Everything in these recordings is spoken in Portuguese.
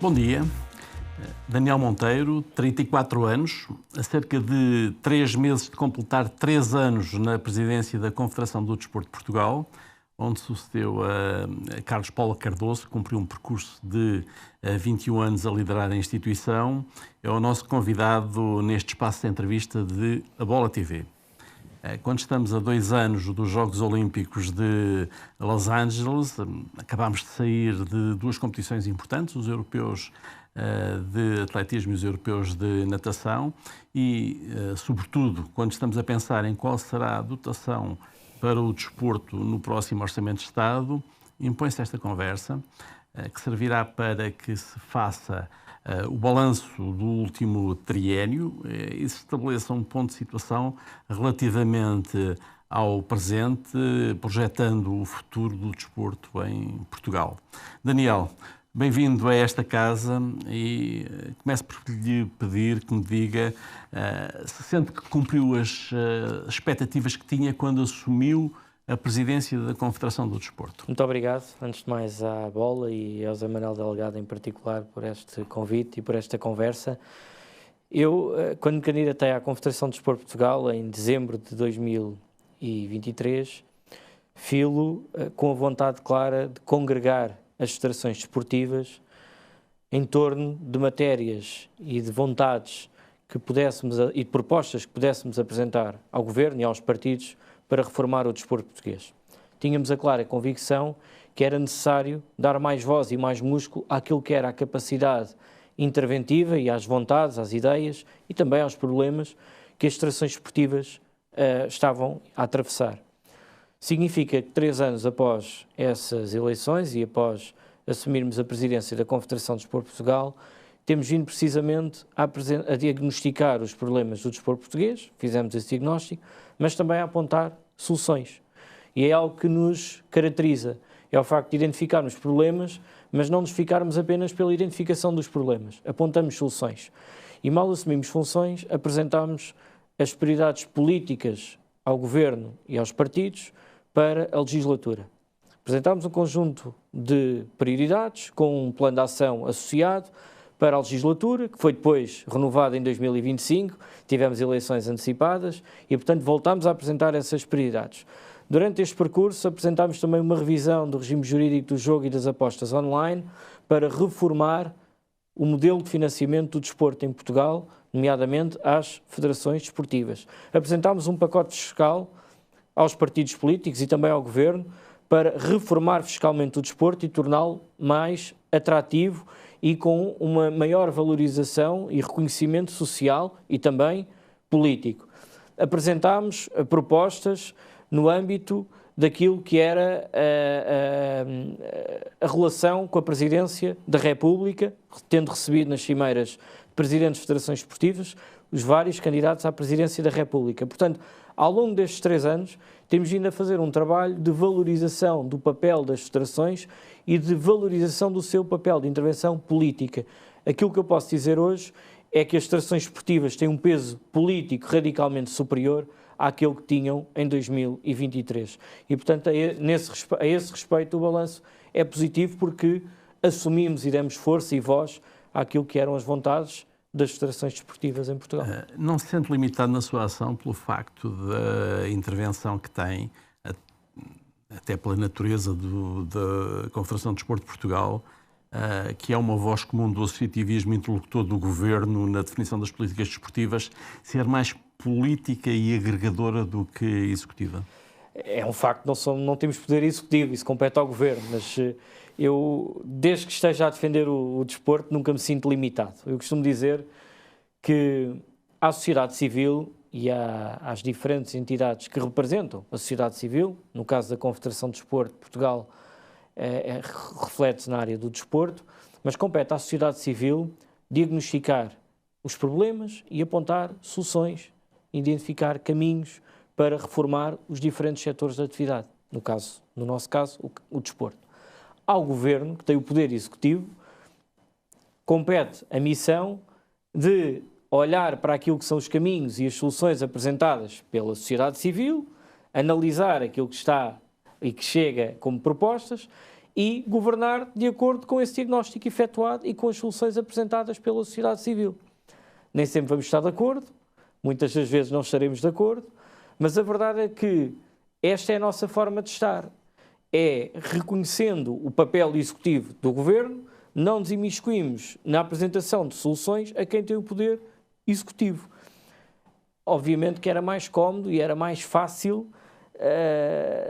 Bom dia. Daniel Monteiro, 34 anos, a cerca de 3 meses de completar 3 anos na presidência da Confederação do Desporto de Portugal, onde sucedeu a Carlos Paulo Cardoso, que cumpriu um percurso de 21 anos a liderar a instituição. É o nosso convidado neste espaço de entrevista de A Bola TV. Quando estamos a 2 anos dos Jogos Olímpicos de Los Angeles, acabámos de sair de 2 competições importantes, os europeus de atletismo e os europeus de natação e, sobretudo, quando estamos a pensar em qual será a dotação para o desporto no próximo Orçamento de Estado, impõe-se esta conversa, que servirá para que se faça o balanço do último triênio e se estabeleça um ponto de situação relativamente ao presente, projetando o futuro do desporto em Portugal. Daniel, bem-vindo a esta casa e começo por lhe pedir que me diga se sente que cumpriu as expectativas que tinha quando assumiu a presidência da Confederação do Desporto. Muito obrigado, antes de mais, à Bola e ao José Manuel Delegado em particular por este convite e por esta conversa. Eu, quando me candidatei à Confederação do Desporto de Portugal, em dezembro de 2023, filo com a vontade clara de congregar as federações desportivas em torno de matérias e de vontades que pudéssemos e de propostas que pudéssemos apresentar ao Governo e aos partidos para reformar o desporto português. Tínhamos a clara convicção que era necessário dar mais voz e mais músculo àquilo que era a capacidade interventiva e às vontades, às ideias e também aos problemas que as federações desportivas estavam a atravessar. Significa que 3 anos após essas eleições e após assumirmos a presidência da Confederação do Desporto de Portugal, temos vindo precisamente a diagnosticar os problemas do desporto português, fizemos esse diagnóstico, mas também a apontar soluções. E é algo que nos caracteriza, é o facto de identificarmos problemas, mas não nos ficarmos apenas pela identificação dos problemas, apontamos soluções. E mal assumimos funções, apresentamos as prioridades políticas ao Governo e aos partidos para a legislatura. Apresentámos um conjunto de prioridades com um plano de ação associado para a legislatura, que foi depois renovado em 2025, tivemos eleições antecipadas e, portanto, voltámos a apresentar essas prioridades. Durante este percurso, apresentámos também uma revisão do regime jurídico do jogo e das apostas online para reformar o modelo de financiamento do desporto em Portugal, nomeadamente às federações desportivas. Apresentámos um pacote fiscal aos partidos políticos e também ao Governo para reformar fiscalmente o desporto e torná-lo mais atrativo e com uma maior valorização e reconhecimento social e também político. Apresentámos propostas no âmbito daquilo que era a relação com a Presidência da República, tendo recebido nas cimeiras de presidentes de federações esportivas os vários candidatos à Presidência da República. Portanto, ao longo destes 3 anos, temos vindo a fazer um trabalho de valorização do papel das federações e de valorização do seu papel de intervenção política. Aquilo que eu posso dizer hoje é que as federações esportivas têm um peso político radicalmente superior àquele que tinham em 2023. E, portanto, a esse respeito, o balanço é positivo porque assumimos e demos força e voz àquilo que eram as vontades das federações desportivas em Portugal. Não se sente limitado na sua ação pelo facto da intervenção que tem, até pela natureza da Confederação de Desporto de Portugal, que é uma voz comum do associativismo interlocutor do Governo na definição das políticas desportivas, ser mais política e agregadora do que executiva? É um facto, não temos poder executivo, isso compete ao Governo, mas eu, desde que esteja a defender o desporto, nunca me sinto limitado. Eu costumo dizer que à sociedade civil e às diferentes entidades que representam a sociedade civil, no caso da Confederação de Desporto de Portugal, reflete-se na área do desporto, mas compete à sociedade civil diagnosticar os problemas e apontar soluções, identificar caminhos para reformar os diferentes setores da atividade, no nosso caso, o desporto. Ao Governo, que tem o poder executivo, compete a missão de olhar para aquilo que são os caminhos e as soluções apresentadas pela sociedade civil, analisar aquilo que está e que chega como propostas e governar de acordo com esse diagnóstico efetuado e com as soluções apresentadas pela sociedade civil. Nem sempre vamos estar de acordo, muitas das vezes não estaremos de acordo, mas a verdade é que esta é a nossa forma de estar. É reconhecendo o papel executivo do governo, não nos imiscuímos na apresentação de soluções a quem tem o poder executivo. Obviamente que era mais cómodo e era mais fácil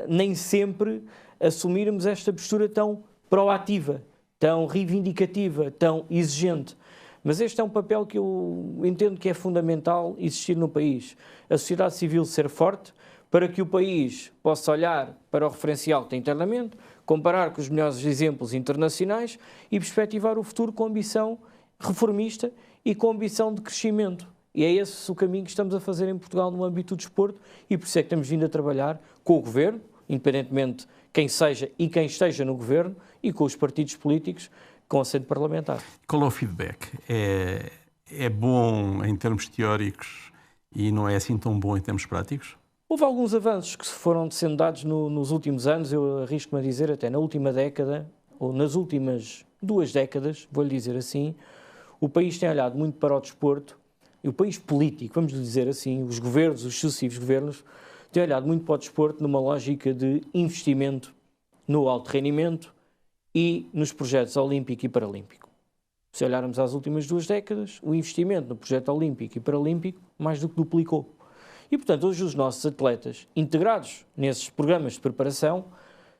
nem sempre assumirmos esta postura tão proativa, tão reivindicativa, tão exigente. Mas este é um papel que eu entendo que é fundamental existir no país. A sociedade civil ser forte para que o país possa olhar para o referencial que tem internamente, comparar com os melhores exemplos internacionais e perspectivar o futuro com ambição reformista e com ambição de crescimento. E é esse o caminho que estamos a fazer em Portugal no âmbito do desporto e por isso é que temos vindo a trabalhar com o Governo, independentemente quem seja e quem esteja no Governo, e com os partidos políticos com assento parlamentar. Qual é o feedback? É bom em termos teóricos e não é assim tão bom em termos práticos? Houve alguns avanços que foram sendo dados nos últimos anos, eu arrisco-me a dizer até na última década, ou nas últimas 2 décadas, vou-lhe dizer assim, o país tem olhado muito para o desporto, e o país político, vamos dizer assim, os governos, os sucessivos governos, têm olhado muito para o desporto numa lógica de investimento no alto rendimento e nos projetos olímpico e paralímpico. Se olharmos às últimas 2 décadas, o investimento no projeto olímpico e paralímpico mais do que duplicou. E, portanto, hoje os nossos atletas, integrados nesses programas de preparação,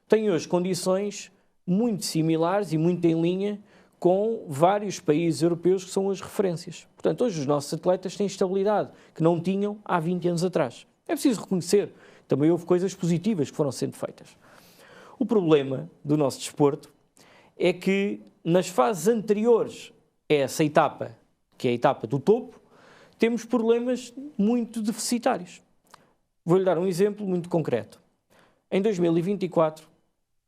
têm hoje condições muito similares e muito em linha com vários países europeus que são as referências. Portanto, hoje os nossos atletas têm estabilidade que não tinham há 20 anos atrás. É preciso reconhecer. Também houve coisas positivas que foram sendo feitas. O problema do nosso desporto é que nas fases anteriores a essa etapa, que é a etapa do topo, temos problemas muito deficitários. Vou-lhe dar um exemplo muito concreto. Em 2024,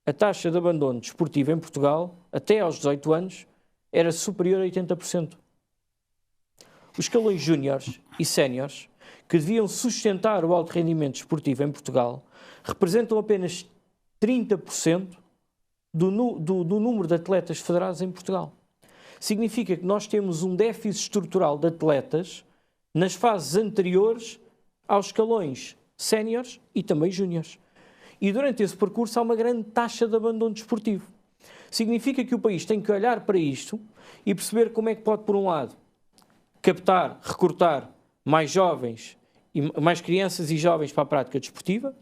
a taxa de abandono desportivo em Portugal, até aos 18 anos, era superior a 80%. Os escalões júniores e séniores, que deviam sustentar o alto rendimento desportivo em Portugal, representam apenas 30% do número de atletas federados em Portugal. Significa que nós temos um déficit estrutural de atletas nas fases anteriores aos escalões séniores e também júniores. E durante esse percurso há uma grande taxa de abandono desportivo. Significa que o país tem que olhar para isto e perceber como é que pode, por um lado, captar, recrutar mais jovens, e mais crianças e jovens para a prática desportiva.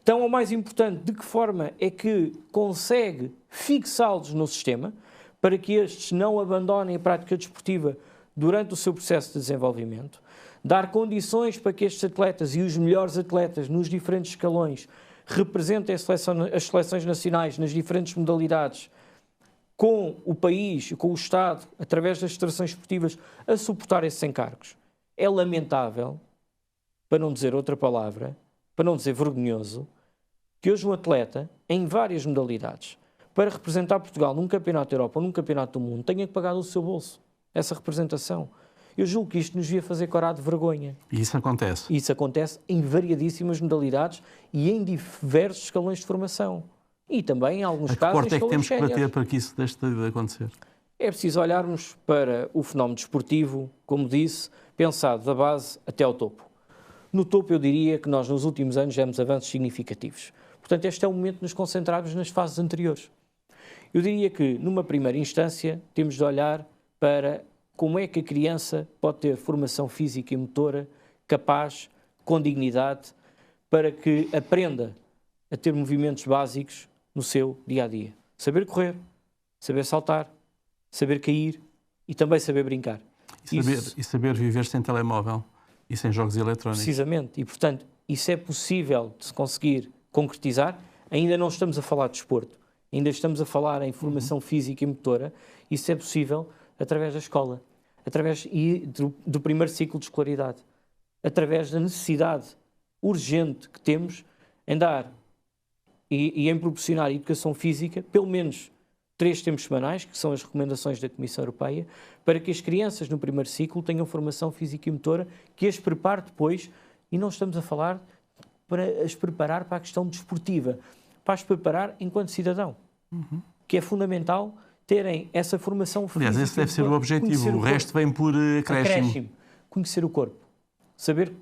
Tão ou mais importante, de que forma é que consegue fixá-los no sistema para que estes não abandonem a prática desportiva durante o seu processo de desenvolvimento, dar condições para que estes atletas e os melhores atletas nos diferentes escalões representem as seleções nacionais nas diferentes modalidades, com o país, com o Estado, através das federações esportivas, a suportar esses encargos. É lamentável, para não dizer outra palavra, para não dizer vergonhoso, que hoje um atleta, em várias modalidades, para representar Portugal num campeonato da Europa ou num campeonato do mundo, tenha que pagar do seu bolso essa representação. Eu julgo que isto nos devia fazer corar de vergonha. E isso acontece? Isso acontece em variadíssimas modalidades e em diversos escalões de formação. E também, em alguns casos, em escalões séniores. A que porta é que temos que bater para que isso deixe de acontecer? É preciso olharmos para o fenómeno desportivo, como disse, pensado da base até ao topo. No topo, eu diria que nós, nos últimos anos, demos avanços significativos. Portanto, este é o momento de nos concentrarmos nas fases anteriores. Eu diria que, numa primeira instância, temos de olhar para como é que a criança pode ter formação física e motora capaz, com dignidade, para que aprenda a ter movimentos básicos no seu dia-a-dia. Saber correr, saber saltar, saber cair e também saber brincar. E saber viver sem telemóvel e sem jogos eletrónicos. Precisamente. E, portanto, isso é possível de se conseguir concretizar. Ainda não estamos a falar de desporto. Ainda estamos a falar em formação física e motora. Isso é possível através da escola, através do primeiro ciclo de escolaridade, através da necessidade urgente que temos em dar e em proporcionar educação física, pelo menos 3 tempos semanais, que são as recomendações da Comissão Europeia, para que as crianças no primeiro ciclo tenham formação física e motora que as prepare depois, e não estamos a falar para as preparar para a questão desportiva, para as preparar enquanto cidadão. que é fundamental terem essa formação física. Aliás, esse deve ser o objetivo, o resto vem por acréscimo. Conhecer o corpo, saber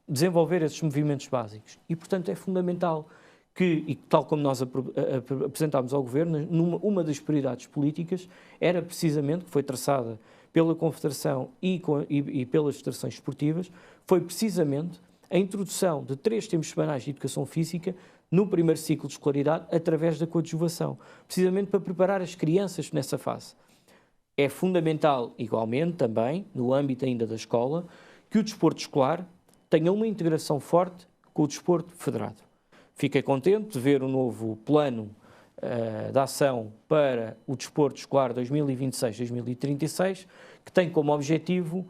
desenvolver esses movimentos básicos. E, portanto, é fundamental que, e tal como nós apresentámos ao Governo, uma das prioridades políticas era precisamente, que foi traçada pela Confederação e pelas federações esportivas, foi precisamente a introdução de 3 tempos semanais de educação física no primeiro ciclo de escolaridade, através da coadjuvação, precisamente para preparar as crianças nessa fase. É fundamental, igualmente, também, no âmbito ainda da escola, que o desporto escolar tenha uma integração forte com o desporto federado. Fiquei contente de ver o novo plano de ação para o desporto escolar 2026-2036, que tem como objetivo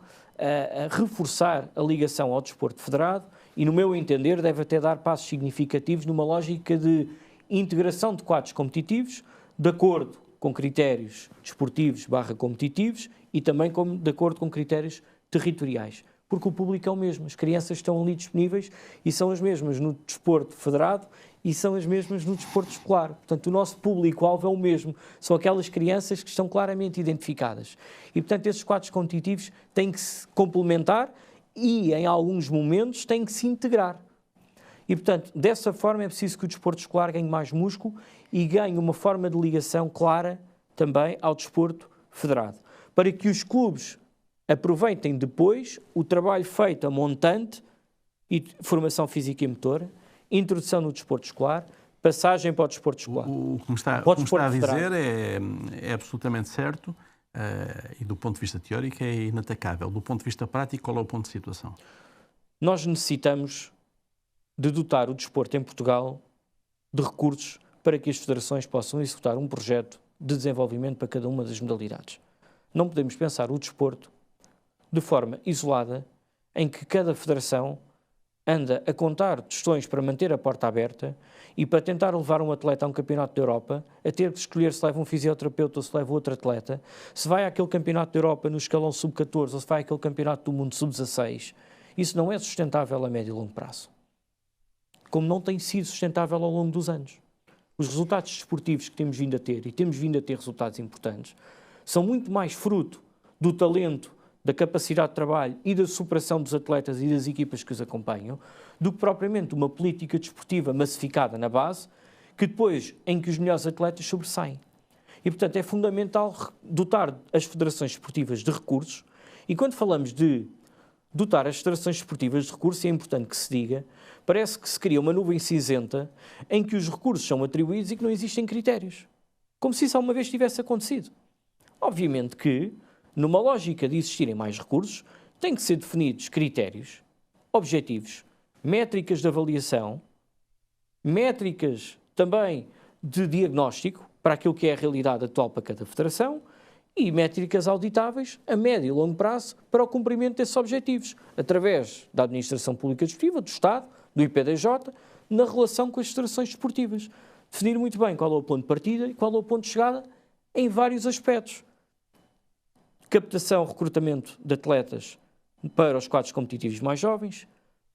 reforçar a ligação ao desporto federado e, no meu entender, deve até dar passos significativos numa lógica de integração de quadros competitivos, de acordo com critérios desportivos / competitivos e também de acordo com critérios territoriais. Porque o público é o mesmo, as crianças estão ali disponíveis e são as mesmas no desporto federado e são as mesmas no desporto escolar. Portanto, o nosso público-alvo é o mesmo, são aquelas crianças que estão claramente identificadas. E, portanto, esses quadros competitivos têm que se complementar e, em alguns momentos, têm que se integrar. E, portanto, dessa forma é preciso que o desporto escolar ganhe mais músculo e ganhe uma forma de ligação clara também ao desporto federado, para que os clubes aproveitem depois o trabalho feito a montante e formação física e motora, introdução no desporto escolar, passagem para o desporto escolar. O que me está a dizer é absolutamente certo e do ponto de vista teórico é inatacável. Do ponto de vista prático, qual é o ponto de situação? Nós necessitamos de dotar o desporto em Portugal de recursos para que as federações possam executar um projeto de desenvolvimento para cada uma das modalidades. Não podemos pensar o desporto de forma isolada, em que cada federação anda a contar tostões para manter a porta aberta e para tentar levar um atleta a um campeonato da Europa, a ter que escolher se leva um fisioterapeuta ou se leva outro atleta, se vai àquele campeonato da Europa no escalão sub-14 ou se vai àquele campeonato do mundo sub-16. Isso não é sustentável a médio e longo prazo. Como não tem sido sustentável ao longo dos anos. Os resultados desportivos que temos vindo a ter, e temos vindo a ter resultados importantes, são muito mais fruto do talento, da capacidade de trabalho e da superação dos atletas e das equipas que os acompanham, do que propriamente uma política desportiva massificada na base, que depois, em que os melhores atletas sobressaem. E, portanto, é fundamental dotar as federações esportivas de recursos, e quando falamos de dotar as federações esportivas de recursos, é importante que se diga, parece que se cria uma nuvem cinzenta em que os recursos são atribuídos e que não existem critérios. Como se isso alguma vez tivesse acontecido. Obviamente que, numa lógica de existirem mais recursos, têm que ser definidos critérios, objetivos, métricas de avaliação, métricas também de diagnóstico para aquilo que é a realidade atual para cada federação e métricas auditáveis a médio e longo prazo para o cumprimento desses objetivos, através da Administração Pública Desportiva, do Estado, do IPDJ, na relação com as federações desportivas. Definir muito bem qual é o ponto de partida e qual é o ponto de chegada em vários aspectos. Captação, recrutamento de atletas para os quadros competitivos mais jovens,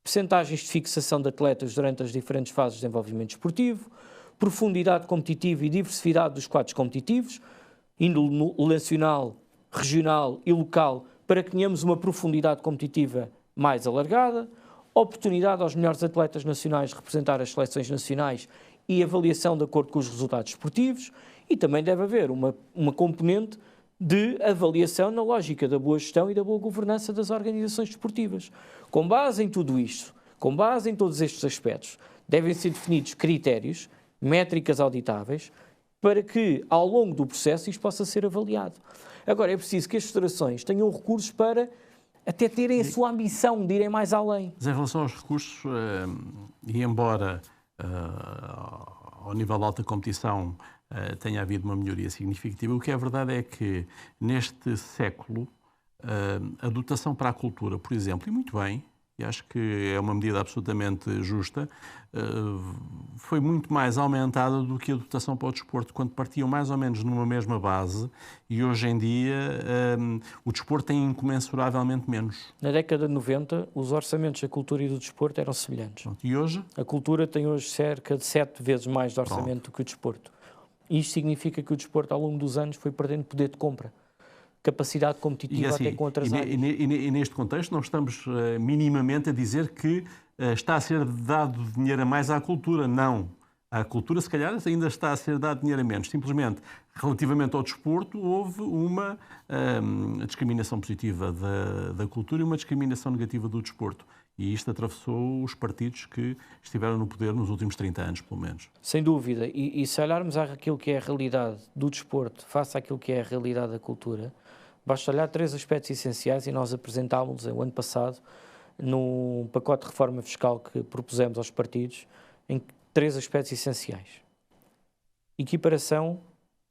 percentagens de fixação de atletas durante as diferentes fases de desenvolvimento esportivo, profundidade competitiva e diversidade dos quadros competitivos, índole nacional, regional e local, para que tenhamos uma profundidade competitiva mais alargada, oportunidade aos melhores atletas nacionais de representar as seleções nacionais e avaliação de acordo com os resultados esportivos, e também deve haver uma componente de avaliação na lógica da boa gestão e da boa governança das organizações desportivas. Com base em tudo isto, com base em todos estes aspectos, devem ser definidos critérios, métricas auditáveis, para que, ao longo do processo, isto possa ser avaliado. Agora, é preciso que as federações tenham recursos para até terem a sua ambição de irem mais além. Mas em relação aos recursos, e embora ao nível de alta competição tenha havido uma melhoria significativa, o que é verdade é que neste século a dotação para a cultura, por exemplo, e muito bem, e acho que é uma medida absolutamente justa, foi muito mais aumentada do que a dotação para o desporto, quando partiam mais ou menos numa mesma base, e hoje em dia o desporto tem incomensuravelmente menos. Na década de 90, os orçamentos da cultura e do desporto eram semelhantes. E hoje? A cultura tem hoje cerca de 7 vezes mais de orçamento do que o desporto. E isto significa que o desporto, ao longo dos anos, foi perdendo poder de compra, capacidade competitiva assim, até com outras áreas. E neste contexto não estamos minimamente a dizer que está a ser dado dinheiro a mais à cultura. Não. À cultura, se calhar, ainda está a ser dado dinheiro a menos. Simplesmente, relativamente ao desporto, houve uma discriminação positiva da cultura e uma discriminação negativa do desporto. E isto atravessou os partidos que estiveram no poder nos últimos 30 anos, pelo menos. Sem dúvida. E se olharmos àquilo que é a realidade do desporto face àquilo que é a realidade da cultura, basta olhar 3 aspectos essenciais e nós apresentámos-los o ano passado num pacote de reforma fiscal que propusemos aos partidos, em 3 aspectos essenciais. Equiparação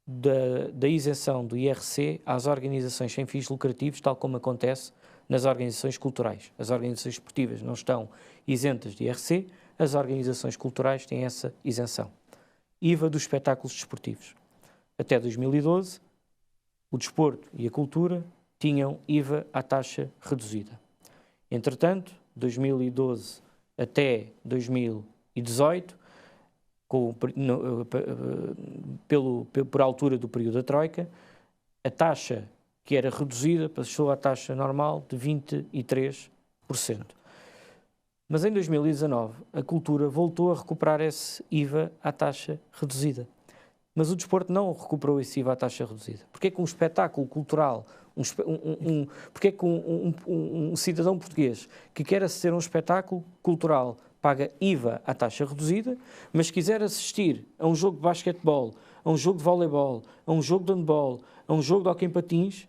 da isenção do IRC às organizações sem fins lucrativos, tal como acontece nas organizações culturais. As organizações esportivas não estão isentas de IRC, as organizações culturais têm essa isenção. IVA dos espetáculos desportivos. Até 2012, o desporto e a cultura tinham IVA à taxa reduzida. Entretanto, 2012 até 2018, por altura do período da Troika, a taxa que era reduzida passou à taxa normal de 23%. Mas em 2019 a cultura voltou a recuperar esse IVA à taxa reduzida. Mas o desporto não recuperou esse IVA à taxa reduzida. Porquê é que um espetáculo cultural, porquê é que um cidadão português que quer assistir a um espetáculo cultural paga IVA à taxa reduzida, mas se quiser assistir a um jogo de basquetebol, a um jogo de voleibol, a um jogo de handball, a um jogo de hóquei em patins,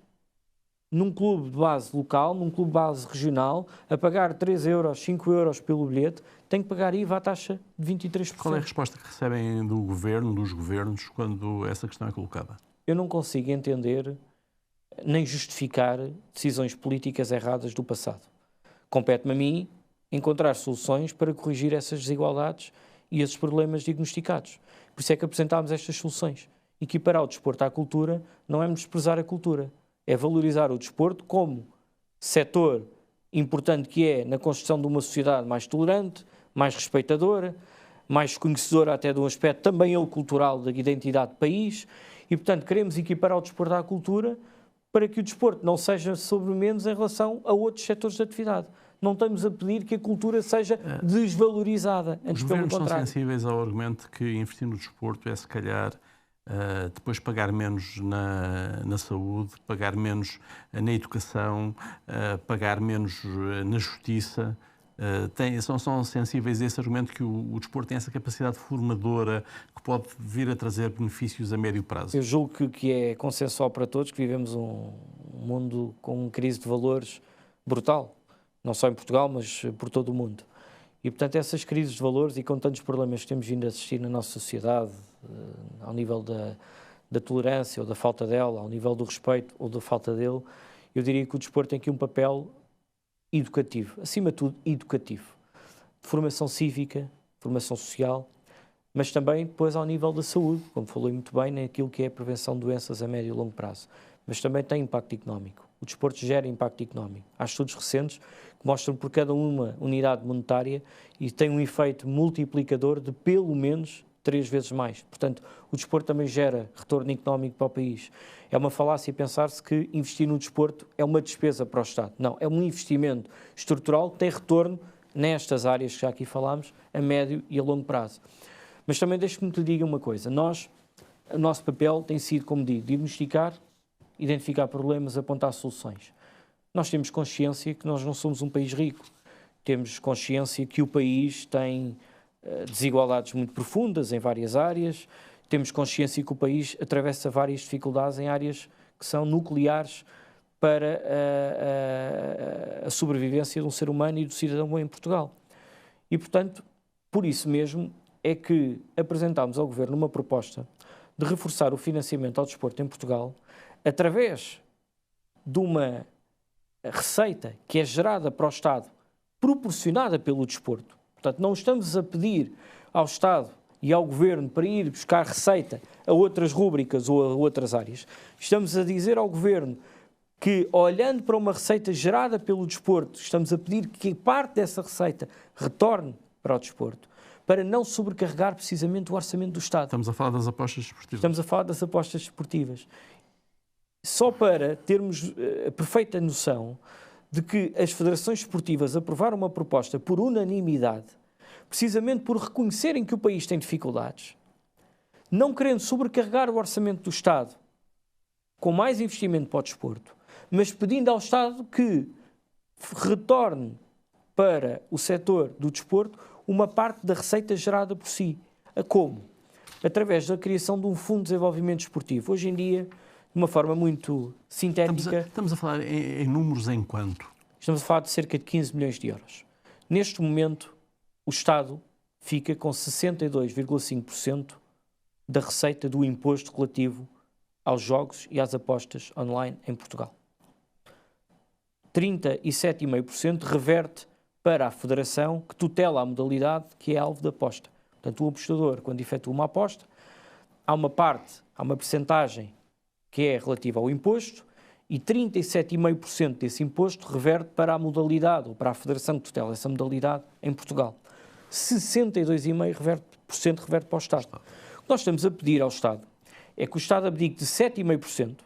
num clube de base local, num clube de base regional, a pagar 3 euros, 5 euros pelo bilhete, tem que pagar IVA à taxa de 23%. Qual é a resposta que recebem do governo, dos governos, quando essa questão é colocada? Eu não consigo entender nem justificar decisões políticas erradas do passado. Compete-me a mim encontrar soluções para corrigir essas desigualdades e esses problemas diagnosticados. Por isso é que apresentámos estas soluções. Equiparar o desporto à cultura não é desprezar a cultura, é valorizar o desporto como setor importante que é na construção de uma sociedade mais tolerante, mais respeitadora, mais conhecedora até de um aspecto também ele cultural da identidade do país e, portanto, queremos equiparar o desporto à cultura para que o desporto não seja sobre menos em relação a outros setores de atividade. Não estamos a pedir que a cultura seja desvalorizada. Os governos são sensíveis ao argumento que investir no desporto é, se calhar, depois pagar menos na saúde, pagar menos na educação, pagar menos na justiça. São sensíveis a esse argumento que o desporto tem essa capacidade formadora que pode vir a trazer benefícios a médio prazo. Eu julgo que é consensual para todos que vivemos um mundo com uma crise de valores brutal. Não só em Portugal, mas por todo o mundo. E, portanto, essas crises de valores e com tantos problemas que temos vindo a assistir na nossa sociedade, ao nível da tolerância ou da falta dela, ao nível do respeito ou da falta dele, eu diria que o desporto tem aqui um papel educativo, acima de tudo educativo, de formação cívica, formação social, mas também depois ao nível da saúde, como falei muito bem, naquilo que é a prevenção de doenças a médio e longo prazo. Mas também tem impacto económico. O desporto gera impacto económico. Há estudos recentes que mostram por cada uma unidade monetária e tem um efeito multiplicador de pelo menos 3 vezes mais. Portanto, o desporto também gera retorno económico para o país. É uma falácia pensar-se que investir no desporto é uma despesa para o Estado. Não, é um investimento estrutural que tem retorno nestas áreas que já aqui falámos, a médio e a longo prazo. Mas também deixe-me que lhe diga uma coisa. O nosso papel tem sido, como digo, diagnosticar, identificar problemas, apontar soluções. Nós temos consciência que nós não somos um país rico. Temos consciência que o país tem desigualdades muito profundas em várias áreas. Temos consciência que o país atravessa várias dificuldades em áreas que são nucleares para a sobrevivência de um ser humano e do cidadão em Portugal. E, portanto, por isso mesmo é que apresentámos ao Governo uma proposta de reforçar o financiamento ao desporto em Portugal através de uma receita que é gerada para o Estado, proporcionada pelo desporto. Portanto, não estamos a pedir ao Estado e ao Governo para ir buscar receita a outras rúbricas ou a outras áreas. Estamos a dizer ao Governo que, olhando para uma receita gerada pelo desporto, estamos a pedir que parte dessa receita retorne para o desporto, para não sobrecarregar precisamente o orçamento do Estado. Estamos a falar das apostas esportivas. Estamos a falar das apostas esportivas. Só para termos a perfeita noção de que as federações esportivas aprovaram uma proposta por unanimidade, precisamente por reconhecerem que o país tem dificuldades, não querendo sobrecarregar o orçamento do Estado com mais investimento para o desporto, mas pedindo ao Estado que retorne para o setor do desporto uma parte da receita gerada por si. A como? Através da criação de um fundo de desenvolvimento esportivo. Hoje em dia, de uma forma muito sintética... Estamos a falar em números em quanto? Estamos a falar de cerca de 15 milhões de euros. Neste momento, o Estado fica com 62,5% da receita do imposto relativo aos jogos e às apostas online em Portugal. 37,5% reverte para a Federação, que tutela a modalidade que é alvo da aposta. Portanto, o apostador, quando efetua uma aposta, há uma percentagem que é relativa ao imposto e 37,5% desse imposto reverte para a modalidade, ou para a Federação que tutela essa modalidade em Portugal. 62,5% reverte para o Estado. O que nós estamos a pedir ao Estado é que o Estado abdique de 7,5%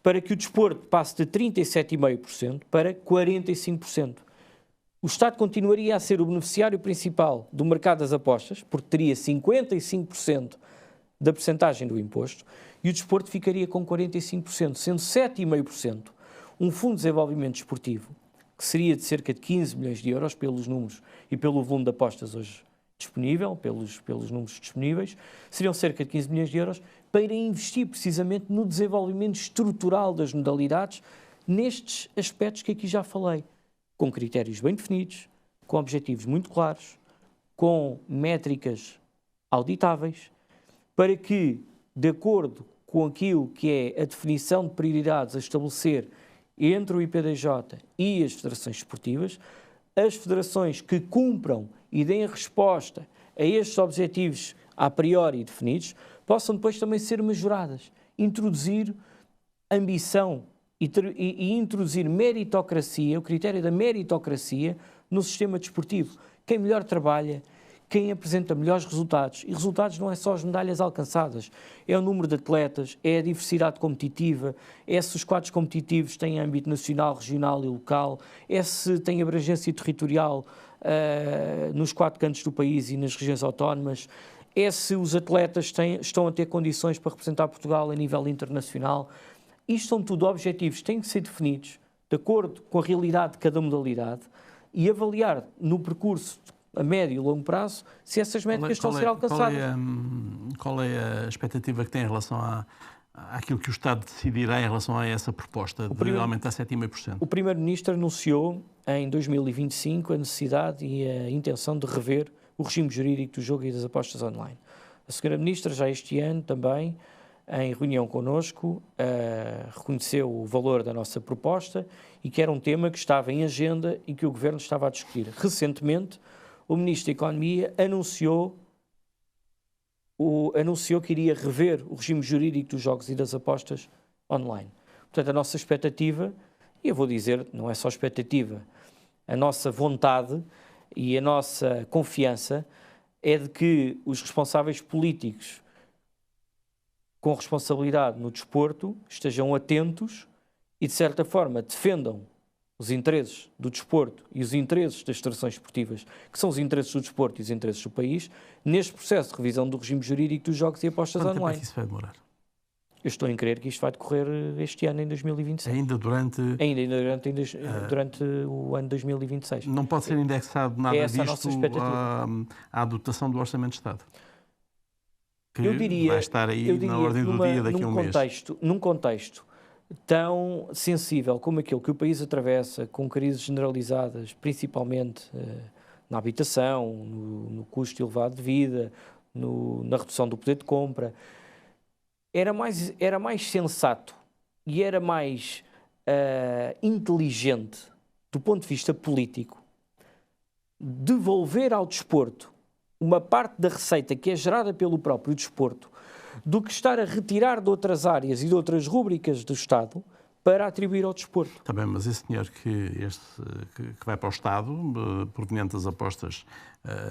para que o desporto passe de 37,5% para 45%. O Estado continuaria a ser o beneficiário principal do mercado das apostas, porque teria 55% da percentagem do imposto, e o desporto ficaria com 45%, sendo 7,5% um fundo de desenvolvimento esportivo, que seria de cerca de 15 milhões de euros pelos números e pelo volume de apostas hoje disponível, pelos números disponíveis, seriam cerca de 15 milhões de euros para investir precisamente no desenvolvimento estrutural das modalidades, nestes aspectos que aqui já falei, com critérios bem definidos, com objetivos muito claros, com métricas auditáveis, para que, de acordo com aquilo que é a definição de prioridades a estabelecer entre o IPDJ e as federações esportivas, as federações que cumpram e deem resposta a estes objetivos a priori definidos, possam depois também ser majoradas, introduzir ambição e introduzir meritocracia, o critério da meritocracia no sistema desportivo. Quem melhor trabalha, quem apresenta melhores resultados, e resultados não é só as medalhas alcançadas, é o número de atletas, é a diversidade competitiva, é se os quadros competitivos têm âmbito nacional, regional e local, é se têm abrangência territorial nos 4 cantos do país e nas regiões autónomas, é se os atletas estão a ter condições para representar Portugal a nível internacional. Isto são tudo objetivos que têm que ser definidos de acordo com a realidade de cada modalidade e avaliar no percurso a médio e longo prazo se essas métricas estão a ser alcançadas. Qual é a expectativa que tem em relação àquilo que o Estado decidirá em relação a essa proposta de aumentar 7,5%? O Primeiro-Ministro anunciou em 2025 a necessidade e a intenção de rever o regime jurídico do jogo e das apostas online. A Sra. Ministra já este ano também, em reunião connosco, reconheceu o valor da nossa proposta e que era um tema que estava em agenda e que o Governo estava a discutir. Recentemente, o Ministro da Economia anunciou que iria rever o regime jurídico dos jogos e das apostas online. Portanto, a nossa expectativa, e eu vou dizer, não é só expectativa, a nossa vontade e a nossa confiança é de que os responsáveis políticos com responsabilidade no desporto estejam atentos e, de certa forma, defendam os interesses do desporto e os interesses das federações esportivas, que são os interesses do desporto e os interesses do país, neste processo de revisão do regime jurídico dos jogos e apostas online. Quanto tempo é que isso vai demorar? Eu estou em crer que isto vai decorrer este ano, em 2026. Ainda durante o ano 2026. Não pode ser indexado nada disto à dotação do Orçamento de Estado? Que eu diria, vai estar aí na ordem do dia daqui a um mês. Num contexto tão sensível como aquele que o país atravessa, com crises generalizadas, principalmente na habitação, no custo elevado de vida, na redução do poder de compra, era mais sensato e era mais inteligente, do ponto de vista político, devolver ao desporto uma parte da receita que é gerada pelo próprio desporto, do que estar a retirar de outras áreas e de outras rúbricas do Estado para atribuir ao desporto. Também, mas esse dinheiro que vai para o Estado, proveniente das apostas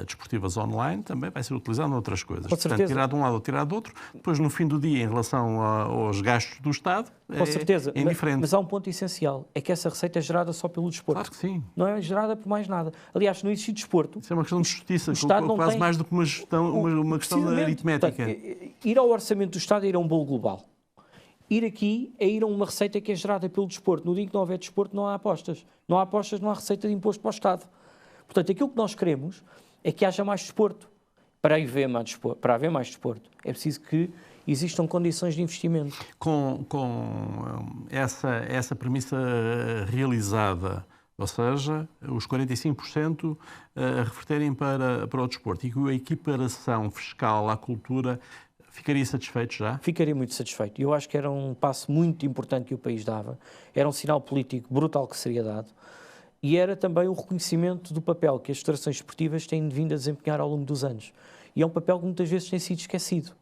desportivas online, também vai ser utilizado noutras coisas. Com certeza. Portanto, tirar de um lado ou tirar do outro, depois no fim do dia, em relação aos gastos do Estado, Com certeza. é indiferente. Mas há um ponto essencial, é que essa receita é gerada só pelo desporto. Claro que sim. Não é gerada por mais nada. Aliás, não existe desporto. Isso é uma questão de justiça, Estado quase tem... mais do que uma questão de aritmética. Portanto, ir ao orçamento do Estado é ir a um bolo global. Ir aqui é ir a uma receita que é gerada pelo desporto. No dia que não houver desporto, não há apostas. Não há apostas, não há receita de imposto para o Estado. Portanto, aquilo que nós queremos é que haja mais desporto. Para haver mais desporto, é preciso que existam condições de investimento. Com essa premissa realizada, ou seja, os 45% reverterem para o desporto, e com a equiparação fiscal à cultura, ficaria satisfeito já? Ficaria muito satisfeito. Eu acho que era um passo muito importante que o país dava. Era um sinal político brutal que seria dado. E era também o reconhecimento do papel que as federações esportivas têm vindo a desempenhar ao longo dos anos. E é um papel que muitas vezes tem sido esquecido.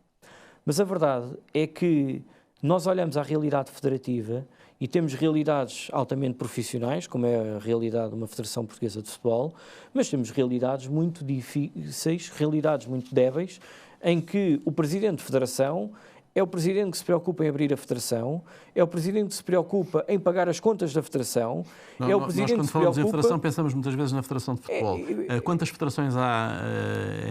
Mas a verdade é que nós olhamos à realidade federativa e temos realidades altamente profissionais, como é a realidade de uma Federação Portuguesa de Futebol, mas temos realidades muito difíceis, realidades muito débeis, em que o Presidente de Federação é o Presidente que se preocupa em abrir a Federação, é o Presidente que se preocupa em pagar as contas da Federação, é o Presidente nós, quando falamos em Federação, pensamos muitas vezes na Federação de Futebol. Quantas federações há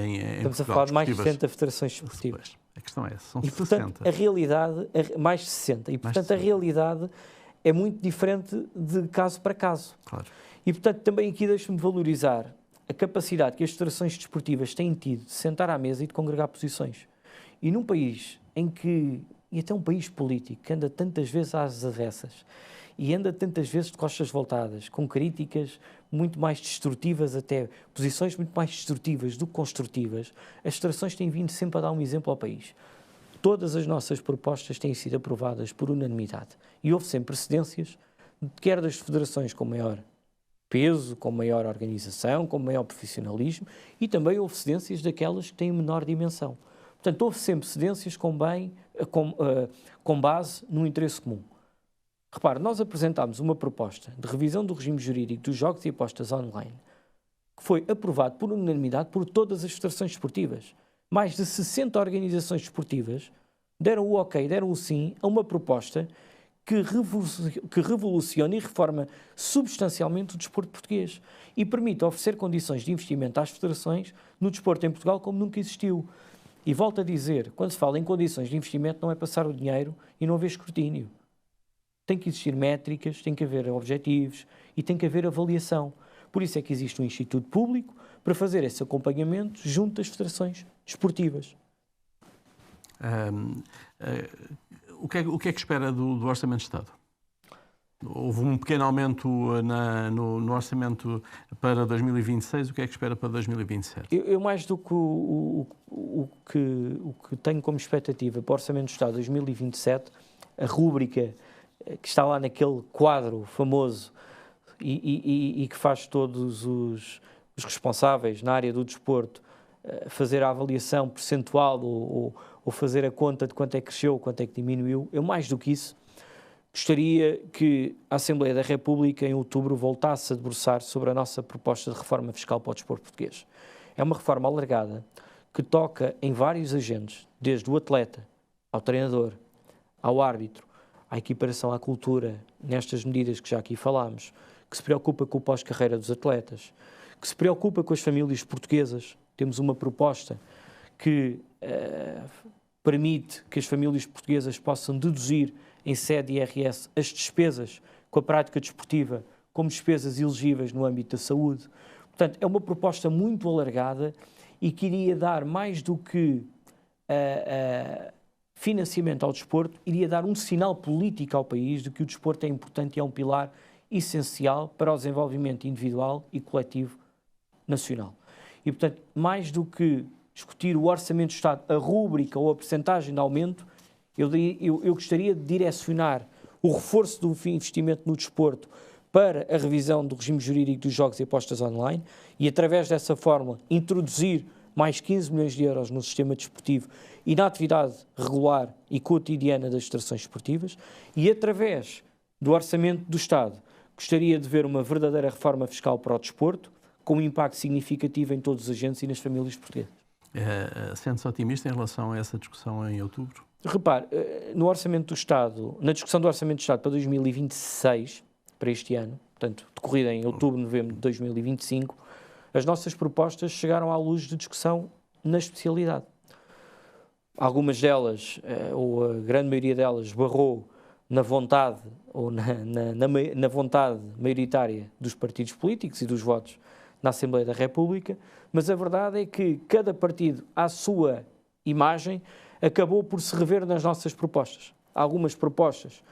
em Estamos Portugal, a falar de mais de 60 federações esportivas. A questão é essa, são e, 60. Portanto, a realidade, mais de 60. E, portanto, a realidade é muito diferente de caso para caso. Claro. E, portanto, também aqui deixo-me valorizar a capacidade que as federações desportivas têm tido de sentar à mesa e de congregar posições. E num país em que, e até um país político, que anda tantas vezes às avessas e anda tantas vezes de costas voltadas, com críticas muito mais destrutivas, até posições muito mais destrutivas do que construtivas, as federações têm vindo sempre a dar um exemplo ao país. Todas as nossas propostas têm sido aprovadas por unanimidade e houve sempre precedências, quer das federações com maior peso, com maior organização, com maior profissionalismo, e também houve cedências daquelas que têm menor dimensão. Portanto, houve sempre cedências com base no interesse comum. Repare, nós apresentámos uma proposta de revisão do regime jurídico dos jogos e apostas online, que foi aprovado por unanimidade por todas as federações esportivas. Mais de 60 organizações esportivas deram o ok, deram o sim a uma proposta que revoluciona e reforma substancialmente o desporto português e permite oferecer condições de investimento às federações no desporto em Portugal como nunca existiu. E volto a dizer, quando se fala em condições de investimento, não é passar o dinheiro e não haver escrutínio. Tem que existir métricas, tem que haver objetivos e tem que haver avaliação. Por isso é que existe um instituto público para fazer esse acompanhamento junto das federações desportivas. O que é que espera do Orçamento de Estado? Houve um pequeno aumento no orçamento para 2026, o que é que espera para 2027? Eu mais do que o que tenho como expectativa para o Orçamento de Estado 2027, a rúbrica que está lá naquele quadro famoso e que faz todos os responsáveis na área do desporto fazer a avaliação percentual ou fazer a conta de quanto é que cresceu, quanto é que diminuiu. Eu, mais do que isso, gostaria que a Assembleia da República, em outubro, voltasse a debruçar sobre a nossa proposta de reforma fiscal para o desporto português. É uma reforma alargada que toca em vários agentes, desde o atleta, ao treinador, ao árbitro, à equiparação à cultura, nestas medidas que já aqui falámos, que se preocupa com o pós-carreira dos atletas, que se preocupa com as famílias portuguesas. Temos uma proposta que permite que as famílias portuguesas possam deduzir em sede IRS as despesas com a prática desportiva como despesas elegíveis no âmbito da saúde. Portanto, é uma proposta muito alargada e que iria dar mais do que financiamento ao desporto, iria dar um sinal político ao país de que o desporto é importante e é um pilar essencial para o desenvolvimento individual e coletivo nacional. E, portanto, mais do que discutir o Orçamento de Estado, a rúbrica ou a percentagem de aumento, eu gostaria de direcionar o reforço do investimento no desporto para a revisão do regime jurídico dos jogos e apostas online e, através dessa fórmula, introduzir mais 15 milhões de euros no sistema desportivo e na atividade regular e cotidiana das federações esportivas e, através do Orçamento do Estado, gostaria de ver uma verdadeira reforma fiscal para o desporto, com um impacto significativo em todos os agentes e nas famílias portuguesas. Sente-se otimista em relação a essa discussão em outubro? Repare, no Orçamento do Estado, na discussão do Orçamento do Estado para 2026, para este ano, portanto, decorrida em outubro, novembro de 2025, as nossas propostas chegaram à luz de discussão na especialidade. Algumas delas, ou a grande maioria delas, esbarrou na vontade, ou na vontade maioritária dos partidos políticos e dos votos na Assembleia da República, mas a verdade é que cada partido, à sua imagem, acabou por se rever nas nossas propostas. Algumas propostas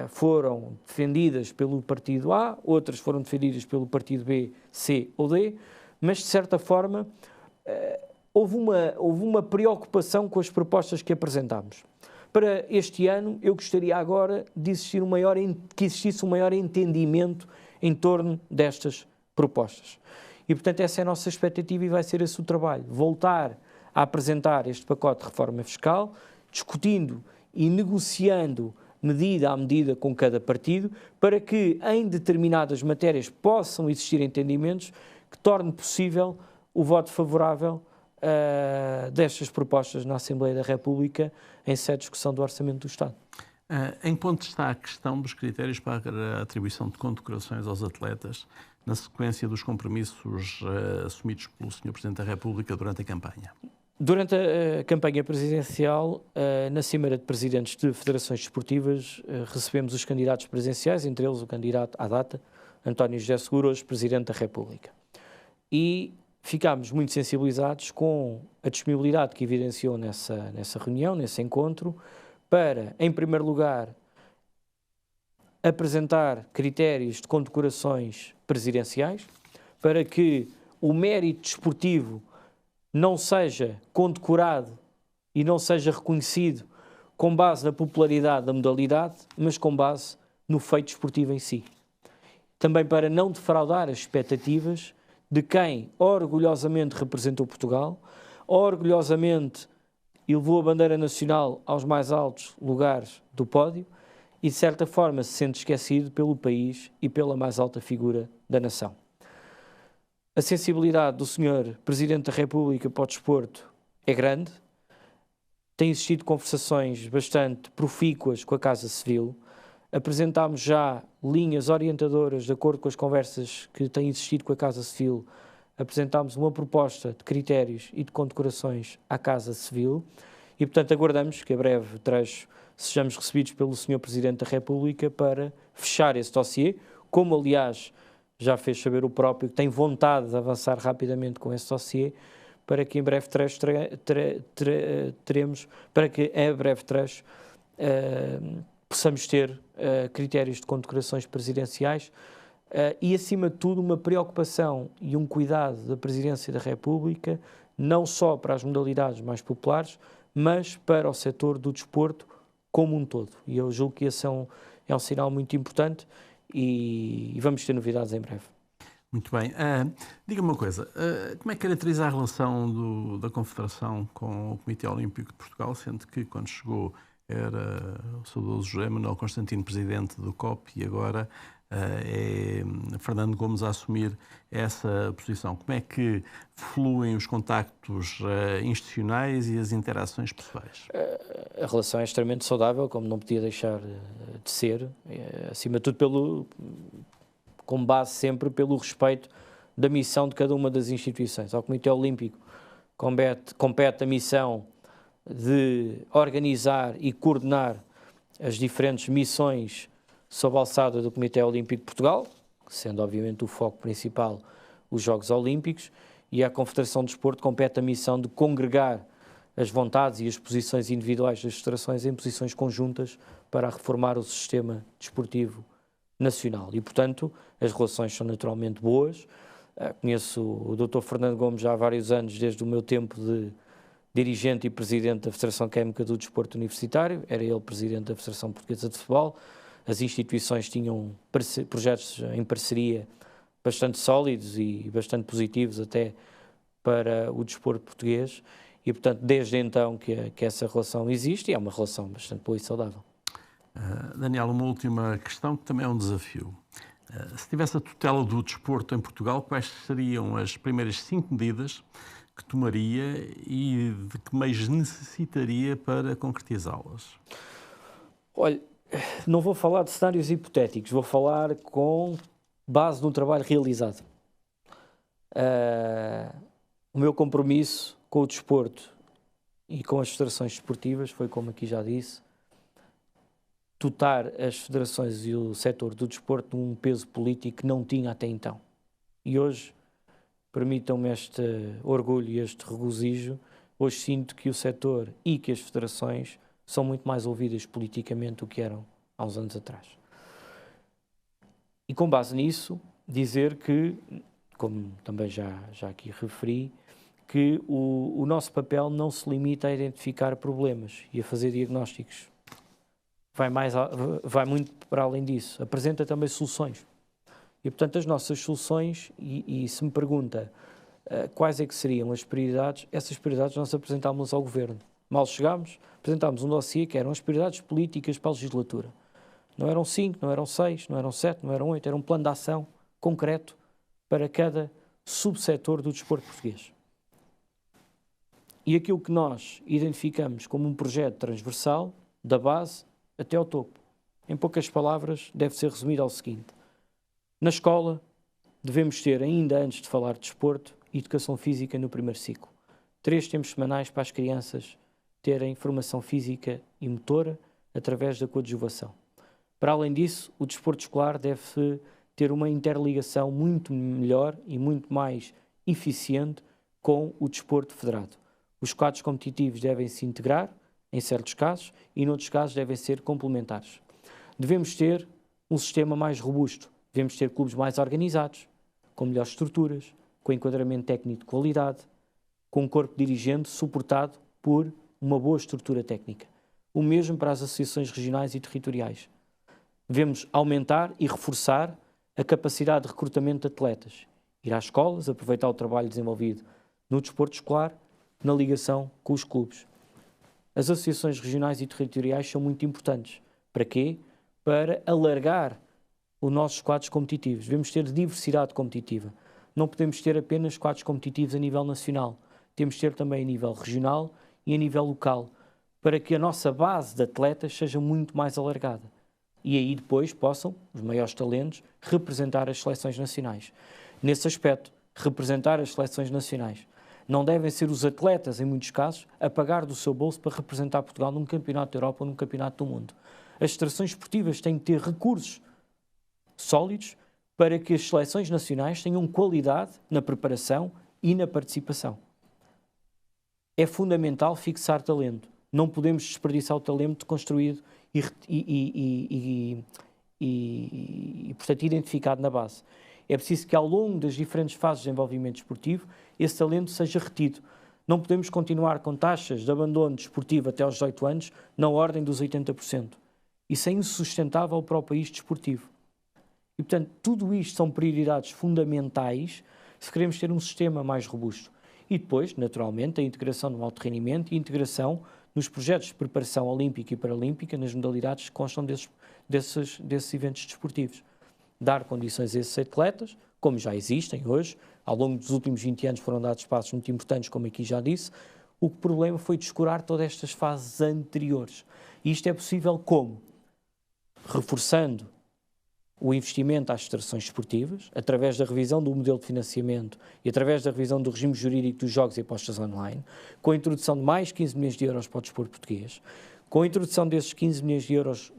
foram defendidas pelo partido A, outras foram defendidas pelo partido B, C ou D, mas de certa forma houve uma preocupação com as propostas que apresentámos. Para este ano, eu gostaria agora de que existisse um maior entendimento em torno destas propostas. E, portanto, essa é a nossa expectativa e vai ser esse o trabalho. Voltar a apresentar este pacote de reforma fiscal, discutindo e negociando medida a medida com cada partido, para que em determinadas matérias possam existir entendimentos que tornem possível o voto favorável destas propostas na Assembleia da República em sede de discussão do Orçamento do Estado. Em que ponto está a questão dos critérios para a atribuição de condecorações aos atletas na sequência dos compromissos assumidos pelo Sr. Presidente da República durante a campanha? Durante a campanha presidencial, na Cimeira de Presidentes de Federações Desportivas, recebemos os candidatos presidenciais, entre eles o candidato à data, António José Seguro, hoje Presidente da República. E ficámos muito sensibilizados com a disponibilidade que evidenciou nessa reunião, nesse encontro, para, em primeiro lugar, apresentar critérios de condecorações presidenciais, para que o mérito desportivo não seja condecorado e não seja reconhecido com base na popularidade da modalidade, mas com base no feito desportivo em si. Também para não defraudar as expectativas de quem orgulhosamente representou Portugal, orgulhosamente elevou a bandeira nacional aos mais altos lugares do pódio e, de certa forma, se sente esquecido pelo país e pela mais alta figura da nação. A sensibilidade do Sr. Presidente da República para o desporto é grande, tem existido conversações bastante profícuas com a Casa Civil, apresentámos já linhas orientadoras de acordo com as conversas que têm existido com a Casa Civil, apresentámos uma proposta de critérios e de condecorações à Casa Civil e, portanto, aguardamos que a breve trecho sejamos recebidos pelo Sr. Presidente da República para fechar esse dossiê, como, aliás, já fez saber o próprio, que tem vontade de avançar rapidamente com esse dossiê, para que em breve trecho teremos, para que em breve trecho possamos ter critérios de condecorações presidenciais e, acima de tudo, uma preocupação e um cuidado da Presidência da República, não só para as modalidades mais populares, mas para o setor do desporto como um todo. E eu julgo que esse é um sinal muito importante e vamos ter novidades em breve. Muito bem. Diga-me uma coisa, como é que caracteriza a relação da Confederação com o Comitê Olímpico de Portugal, sendo que quando chegou era o saudoso José Manuel Constantino, presidente do COP, e agora é Fernando Gomes a assumir essa posição. Como é que fluem os contactos institucionais e as interações pessoais? A relação é extremamente saudável, como não podia deixar de ser, acima de tudo com base sempre pelo respeito da missão de cada uma das instituições. Ao Comitê Olímpico compete a missão de organizar e coordenar as diferentes missões sob a alçada do Comitê Olímpico de Portugal, sendo obviamente o foco principal os Jogos Olímpicos, e à Confederação de Desporto compete a missão de congregar as vontades e as posições individuais das federações em posições conjuntas para reformar o sistema desportivo nacional. E, portanto, as relações são naturalmente boas. Conheço o Dr. Fernando Gomes já há vários anos, desde o meu tempo de dirigente e presidente da Federação Química do Desporto Universitário, era ele presidente da Federação Portuguesa de Futebol. As instituições tinham projetos em parceria bastante sólidos e bastante positivos até para o desporto português e, portanto, desde então que essa relação existe e é uma relação bastante boa e saudável. Daniel, uma última questão que também é um desafio. Se tivesse a tutela do desporto em Portugal, quais seriam as primeiras 5 medidas que tomaria e de que meios necessitaria para concretizá-las? Olha, não vou falar de cenários hipotéticos, vou falar com base no trabalho realizado. O meu compromisso com o desporto e com as federações desportivas foi, como aqui já disse, dotar as federações e o setor do desporto de um peso político que não tinha até então. E hoje, permitam-me este orgulho e este regozijo, hoje sinto que o setor e que as federações são muito mais ouvidas politicamente do que eram há uns anos atrás. E com base nisso, dizer que, como também já aqui referi, que o nosso papel não se limita a identificar problemas e a fazer diagnósticos. Vai muito para além disso. Apresenta também soluções. E, portanto, as nossas soluções, e se me pergunta quais é que seriam as prioridades, essas prioridades nós apresentámos ao Governo. Mal chegámos, apresentámos um dossiê que eram as prioridades políticas para a legislatura. Não eram 5, não eram 6, não eram 7, não eram 8, era um plano de ação concreto para cada subsetor do desporto português. E aquilo que nós identificamos como um projeto transversal, da base até ao topo, em poucas palavras, deve ser resumido ao seguinte. Na escola, devemos ter, ainda antes de falar de desporto, educação física no primeiro ciclo. 3 tempos semanais para as crianças terem formação física e motora através da coadjuvação. Para além disso, o desporto escolar deve ter uma interligação muito melhor e muito mais eficiente com o desporto federado. Os quadros competitivos devem se integrar, em certos casos, e noutros casos devem ser complementares. Devemos ter um sistema mais robusto, devemos ter clubes mais organizados, com melhores estruturas, com enquadramento técnico de qualidade, com um corpo dirigente suportado por uma boa estrutura técnica. O mesmo para as associações regionais e territoriais. Devemos aumentar e reforçar a capacidade de recrutamento de atletas, ir às escolas, aproveitar o trabalho desenvolvido no desporto escolar, na ligação com os clubes. As associações regionais e territoriais são muito importantes. Para quê? Para alargar os nossos quadros competitivos. Devemos ter diversidade competitiva. Não podemos ter apenas quadros competitivos a nível nacional. Temos de ter também a nível regional e a nível local, para que a nossa base de atletas seja muito mais alargada. E aí depois possam, os maiores talentos, representar as seleções nacionais. Nesse aspecto, representar as seleções nacionais. Não devem ser os atletas, em muitos casos, a pagar do seu bolso para representar Portugal num campeonato da Europa ou num campeonato do mundo. As federações esportivas têm que ter recursos sólidos para que as seleções nacionais tenham qualidade na preparação e na participação. É fundamental fixar talento. Não podemos desperdiçar o talento construído e, portanto, identificado na base. É preciso que, ao longo das diferentes fases de desenvolvimento desportivo, esse talento seja retido. Não podemos continuar com taxas de abandono desportivo até aos 18 anos na ordem dos 80%. Isso é insustentável para o país desportivo. E, portanto, tudo isto são prioridades fundamentais se queremos ter um sistema mais robusto. E depois, naturalmente, a integração no alto rendimento e a integração nos projetos de preparação olímpica e paralímpica nas modalidades que constam desses eventos desportivos. Dar condições a esses atletas, como já existem hoje, ao longo dos últimos 20 anos foram dados passos muito importantes, como aqui já disse. O problema foi descurar todas estas fases anteriores. E isto é possível como? Reforçando o investimento às federações esportivas, através da revisão do modelo de financiamento e através da revisão do regime jurídico dos jogos e apostas online, com a introdução de mais 15 milhões de euros para o desporto português, com a introdução desses 15 milhões de euros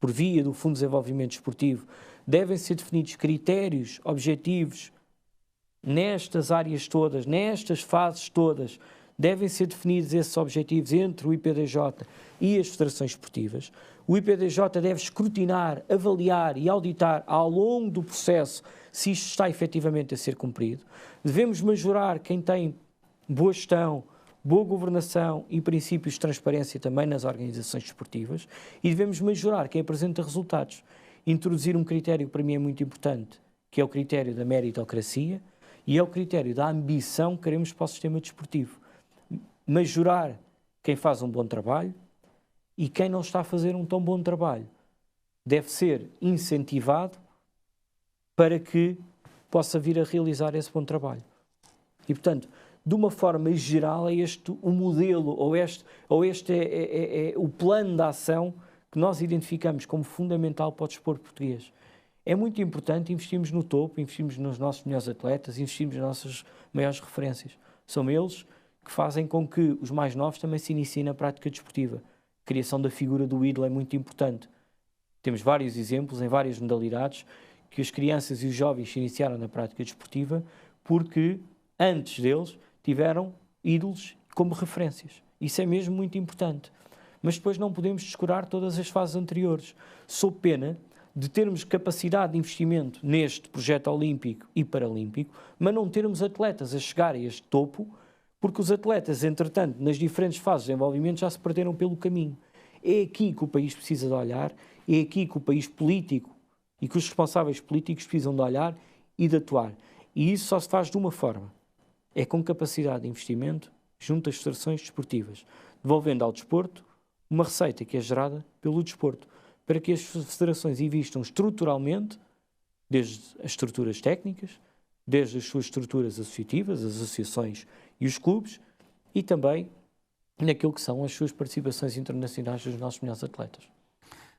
por via do Fundo de Desenvolvimento Desportivo, devem ser definidos critérios objetivos nestas áreas todas, nestas fases todas, devem ser definidos esses objetivos entre o IPDJ e as federações esportivas. O IPDJ deve escrutinar, avaliar e auditar ao longo do processo se isto está efetivamente a ser cumprido. Devemos majorar quem tem boa gestão, boa governação e princípios de transparência também nas organizações desportivas e devemos majorar quem apresenta resultados. Introduzir um critério que para mim é muito importante, que é o critério da meritocracia e é o critério da ambição que queremos para o sistema desportivo. Majorar quem faz um bom trabalho e quem não está a fazer um tão bom trabalho deve ser incentivado para que possa vir a realizar esse bom trabalho. E, portanto, de uma forma geral, é este o modelo, ou este é o plano de ação que nós identificamos como fundamental para o desporto português. É muito importante investirmos no topo, investirmos nos nossos melhores atletas, investirmos nas nossas maiores referências. São eles que fazem com que os mais novos também se iniciem na prática desportiva. A criação da figura do ídolo é muito importante. Temos vários exemplos em várias modalidades que as crianças e os jovens se iniciaram na prática desportiva porque antes deles tiveram ídolos como referências. Isso é mesmo muito importante. Mas depois não podemos descurar todas as fases anteriores. Sob pena de termos capacidade de investimento neste projeto olímpico e paralímpico, mas não termos atletas a chegar a este topo, porque os atletas, entretanto, nas diferentes fases de desenvolvimento já se perderam pelo caminho. É aqui que o país precisa de olhar, é aqui que o país político e que os responsáveis políticos precisam de olhar e de atuar. E isso só se faz de uma forma. É com capacidade de investimento junto às federações desportivas, devolvendo ao desporto uma receita que é gerada pelo desporto, para que as federações investam estruturalmente, desde as estruturas técnicas, desde as suas estruturas associativas, as associações e os clubes, e também naquilo que são as suas participações internacionais dos nossos melhores atletas.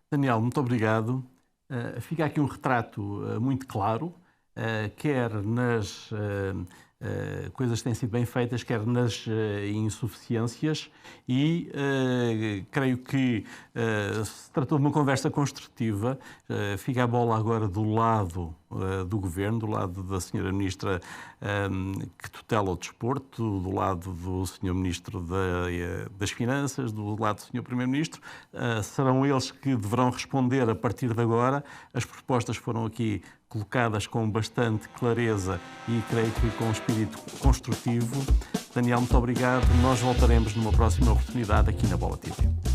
Daniel, muito obrigado. Fica aqui um retrato muito claro, quer nas coisas que têm sido bem feitas, quer nas insuficiências, e creio que se tratou de uma conversa construtiva. Fica a bola agora do lado do Governo, do lado da Sra. Ministra que tutela o desporto, do lado do Sr. Ministro das Finanças, do lado do Sr. Primeiro-Ministro. Serão eles que deverão responder a partir de agora. As propostas foram aqui colocadas com bastante clareza e creio que com espírito construtivo. Daniel, muito obrigado. Nós voltaremos numa próxima oportunidade aqui na Bola TV.